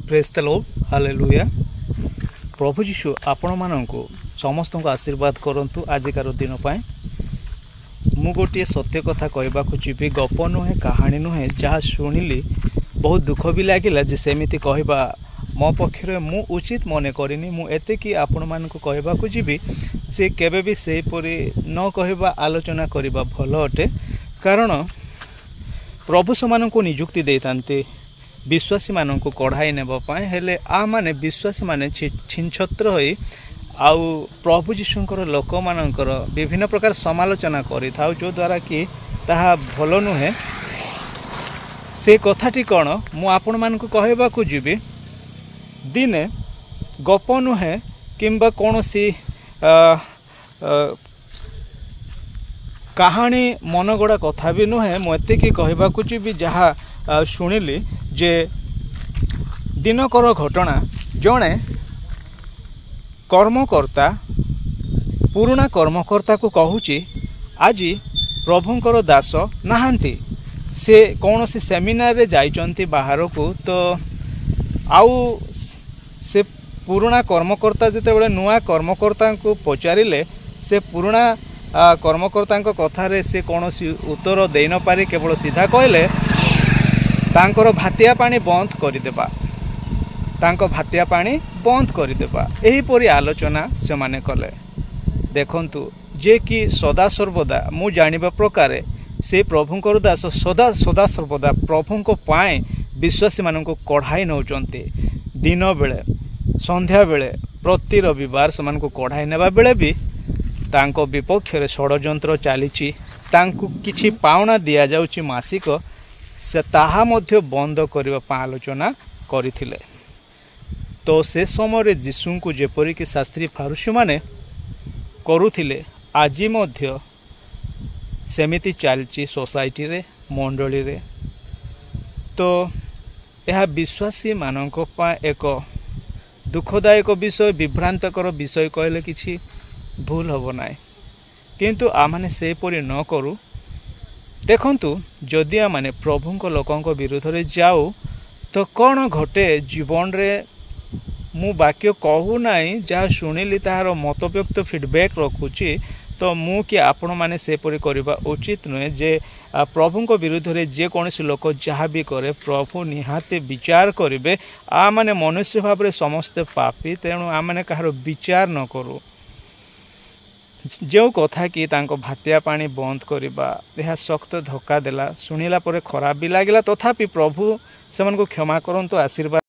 Praise the Lord hallelujah. प्रभु जीशु आपण माननकु समस्त को आशीर्वाद करंतु। आजिकार दिन पाए मु गोटे सत्य कथा कहबाकू जीवी, गप नुहे कहानी नुहे, जहाँ शुणिली बहुत दुख भी लगिला जे सेमिति कहबा मो पक्षरे मु उचित मने करिनी। मु एते कि आपण मानकु कहबाकू जीवी जे केबे भी सेहीपरि न कहबा आलोचना करबा भल अटे, कारण प्रभु समानकु नियुक्ति देतांते विश्वासी मानकु कढ़ाई नेबा पाए। हेले आ माने विश्वासी माने छिनछत्र होई आउ प्रभु जीशुंकर लोक मानकर विभिन्न प्रकार समालोचना करि थाउ, जो द्वारा कि ताहा भल नुहे। से कथाटी कौन मु आपण मानकु कहबाकू जीवी, दिने गप नुहे किंबा कौनसी कहानी मनगड़ा कथा भी नुहे। मुझे कि कहबाकू जीवी जहाँ शुणिली जे दिनकर घटना, जड़े कर्मकर्ता पुराणा कर्मकर्ता को कहूची आज प्रभुंकर दास नहांती, से कौन से सेमिनार रे जाइचंती बाहर को। तो आउ से पुराणा कर्मकर्ता जिते नुआ कर्मकर्ता को पचारे से पुराणा कर्मकर्ता कथार से कौन सी उत्तर दे न पारि केवल सीधा कहले तांकर भातिया पानी बंद करदेबा, तांको भातिया पानी बंद करदेबा, एहीपरि आलोचना से माने कले। देखंतु जे कि सदा सर्वदा मु जानिबा प्रकारे से प्रभुंकर दास सदा सदा सर्वदा प्रभुंको पाए विश्वासी माननको कढ़ाई नौचंती। दिन बेले संध्या बेले प्रति रविवार से माननको कढ़ाई नेबा बेले भी तांको विपक्ष रे षड्यंत्र चलीची, तांको किछि पावना दिया जाउची मासिक, से ताहा मध्य बंद करबा आलोचना करथिले। तो से समय जीशु को जेपरि कि शास्त्री फारुसी माने करुथिले, आज मध्य सेमिति चलची सोसाइटी रे मंडली रे। तो यह विश्वासी मानक एक दुखदायक विषय, विभ्रांतकर विषय कहले किछि भूल हम ना, किंतु आमाने से परि न करू। देखंतु जदि आमाने प्रभुंक लोकंक विरुद्ध रे जाऊ तो कौन घटे जीवन रे। मु वाक्य कहू नाई, जहाँ शुणिली ताहार मतव्यक्त फीडबैक रखुची। तो मु कि आपण माने से परि करबा उचित नुहे जे प्रभुंक विरुद्ध रे जे कौनसी लोक जहाँ भी करे प्रभु निहाते विचार करिवे। आ माने मनुष्य भाव रे समस्ते पापी, तेणु आ माने कहार विचार न करू। जो कथा कि तांको भातिया पानी बंद करबा, यह सख्त धक्का देला, शुणिला परे खराब भी लागिला। तथापि प्रभु सेमानकु क्षमा करंतु, आशीर्वाद